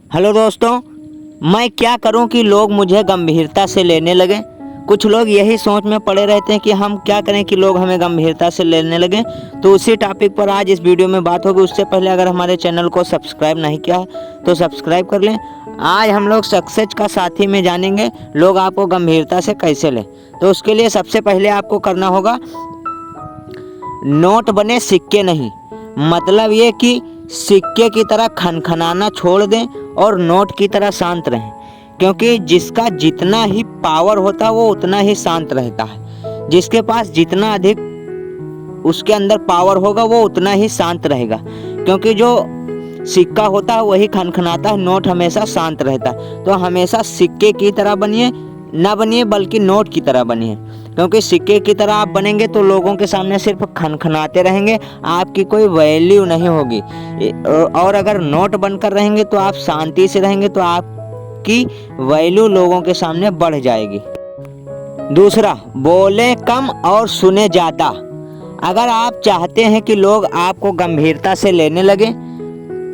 Hello दोस्तों, मैं क्या करूं कि लोग मुझे गंभीरता से लेने लगे। कुछ लोग यही सोच में पड़े रहते हैं कि हम क्या करें कि लोग हमें गंभीरता से लेने लगे। तो उसी टॉपिक पर आज इस वीडियो में बात होगी। उससे पहले अगर हमारे चैनल को सब्सक्राइब नहीं किया है तो सब्सक्राइब कर लें। आज हम लोग सक्सेस का साथी में जानेंगे लोग आपको गंभीरता से कैसे लें। तो उसके लिए सबसे पहले आपको करना होगा, नोट बने सिक्के नहीं। मतलब ये कि सिक्के की तरह खनखनाना छोड़ दें और नोट की तरह शांत रहें, क्योंकि जिसका जितना ही पावर होता है वो उतना ही शांत रहता है। जिसके पास जितना अधिक उसके अंदर पावर होगा वो उतना ही शांत रहेगा, क्योंकि जो सिक्का होता है वही खनखनाता है, नोट हमेशा शांत रहता है। तो हमेशा सिक्के की तरह बनिए, ना बनिए बल्कि नोट की तरह बनिए। क्योंकि सिक्के की तरह आप बनेंगे तो लोगों के सामने सिर्फ खनखनाते रहेंगे, आपकी कोई वैल्यू नहीं होगी। और अगर नोट बनकर रहेंगे तो आप शांति से रहेंगे तो आपकी वैल्यू लोगों के सामने बढ़ जाएगी। दूसरा, बोले कम और सुने ज़्यादा। अगर आप चाहते हैं कि लोग आपको गंभीरता से लेने लगे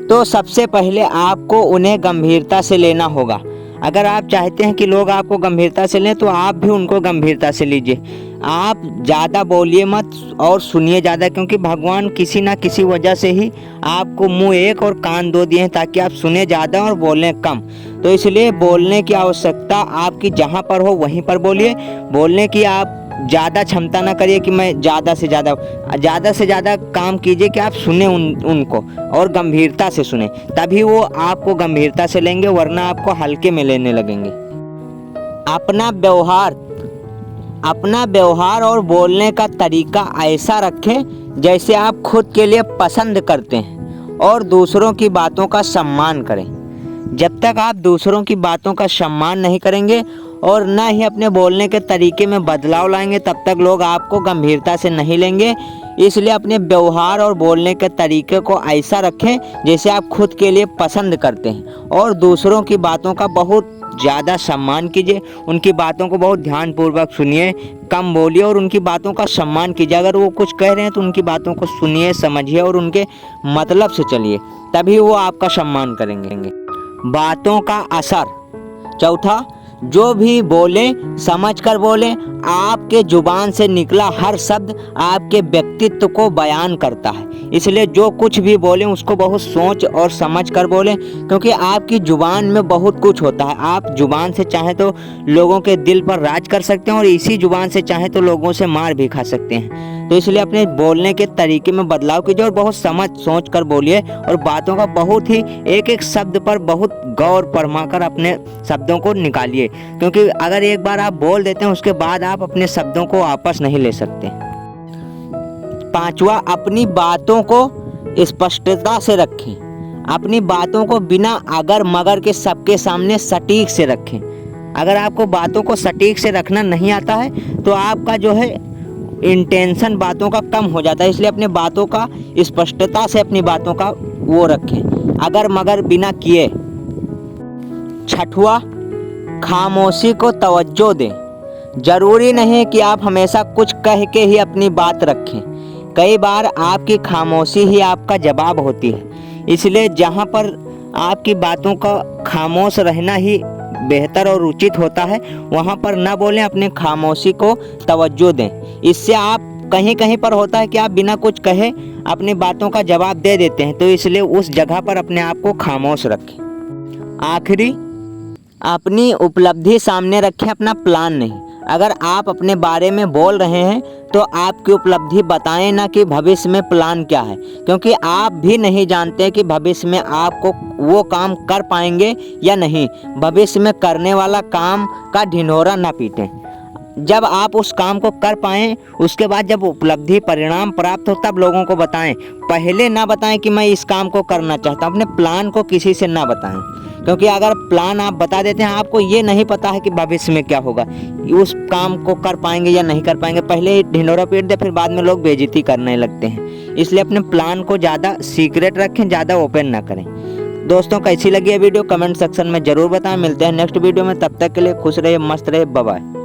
तो सबसे पहले आपको उन्हें गंभीरता से लेना होगा। अगर आप चाहते हैं कि लोग आपको गंभीरता से लें तो आप भी उनको गंभीरता से लीजिए। आप ज़्यादा बोलिए मत और सुनिए ज़्यादा, क्योंकि भगवान किसी ना किसी वजह से ही आपको मुंह एक और कान दो दिए हैं, ताकि आप सुने ज़्यादा और बोलें कम। तो इसलिए बोलने की आवश्यकता आपकी जहाँ पर हो वहीं पर बोलिए। बोलने की आप ज़्यादा क्षमता ना करिए कि मैं ज़्यादा से ज़्यादा काम कीजिए कि आप सुने उनको और गंभीरता से सुने, तभी वो आपको गंभीरता से लेंगे, वरना आपको हल्के में लेने लगेंगे। अपना व्यवहार और बोलने का तरीका ऐसा रखें जैसे आप खुद के लिए पसंद करते हैं, और दूसरों की बातों का सम्मान करें। जब तक आप दूसरों की बातों का सम्मान नहीं करेंगे और न ही अपने बोलने के तरीके में बदलाव लाएंगे, तब तक लोग आपको गंभीरता से नहीं लेंगे। इसलिए अपने व्यवहार और बोलने के तरीके को ऐसा रखें जैसे आप खुद के लिए पसंद करते हैं, और दूसरों की बातों का बहुत ज़्यादा सम्मान कीजिए। उनकी बातों को बहुत ध्यानपूर्वक सुनिए, कम बोलिए और उनकी बातों का सम्मान कीजिए। अगर वो कुछ कह रहे हैं तो उनकी बातों को सुनिए, समझिए और उनके मतलब से चलिए, तभी वो आपका सम्मान करेंगे। बातों का असर। चौथा, जो भी बोले समझ कर बोले। आपके जुबान से निकला हर शब्द आपके व्यक्तित्व को बयान करता है, इसलिए जो कुछ भी बोले उसको बहुत सोच और समझ कर बोले, क्योंकि आपकी जुबान में बहुत कुछ होता है। आप जुबान से चाहे तो लोगों के दिल पर राज कर सकते हैं और इसी जुबान से चाहे तो लोगों से मार भी खा सकते हैं। तो इसलिए अपने बोलने के तरीके में बदलाव कीजिए और बहुत समझ सोच कर बोलिए, और बातों का बहुत ही एक एक शब्द पर बहुत गौर फरमा कर अपने शब्दों को निकालिए, क्योंकि अगर एक बार आप बोल देते हैं उसके बाद आप अपने शब्दों को वापस नहीं ले सकते। पांचवा, अपनी बातों को स्पष्टता से रखें। अपनी बातों को बिना अगर मगर के सबके सामने सटीक से रखें। अगर आपको बातों को सटीक से रखना नहीं आता है तो आपका जो है इंटेंशन बातों का कम हो जाता है, इसलिए अपनी बातों का स्पष्टता से अपनी बातों का वो रखें, अगर मगर बिना किए। छठवां, खामोशी को तवज्जो दें। जरूरी नहीं कि आप हमेशा कुछ कह के ही अपनी बात रखें, कई बार आपकी खामोशी ही आपका जवाब होती है। इसलिए जहाँ पर आपकी बातों का खामोश रहना ही बेहतर और उचित होता है, वहाँ पर ना बोलें, अपने खामोशी को तवज्जो दें। इससे आप कहीं कहीं पर होता है कि आप बिना कुछ कहे अपनी बातों का जवाब दे देते हैं, तो इसलिए उस जगह पर अपने आप को खामोश रखें। आखिरी, अपनी उपलब्धि सामने रखें, अपना प्लान नहीं। अगर आप अपने बारे में बोल रहे हैं तो आपकी उपलब्धि बताएं, ना कि भविष्य में प्लान क्या है, क्योंकि आप भी नहीं जानते कि भविष्य में आपको वो काम कर पाएंगे या नहीं। भविष्य में करने वाला काम का ढिंढोरा ना पीटें। जब आप उस काम को कर पाएं, उसके बाद जब उपलब्धि परिणाम प्राप्त हो तब लोगों को बताएं। पहले ना बताएं कि मैं इस काम को करना चाहता हूं। अपने प्लान को किसी से ना बताएं, क्योंकि अगर प्लान आप बता देते हैं, आपको ये नहीं पता है कि भविष्य में क्या होगा, उस काम को कर पाएंगे या नहीं कर पाएंगे। पहले ही ढिंढोरा पीट दे, फिर बाद में लोग बेइज्जती करने लगते हैं। इसलिए अपने प्लान को ज़्यादा सीक्रेट रखें, ज़्यादा ओपन ना करें। दोस्तों, कैसी लगी ये वीडियो कमेंट सेक्शन में ज़रूर बताएं। मिलते हैं नेक्स्ट वीडियो में, तब तक के लिए खुश रहिए, मस्त रहिए, बाय बाय।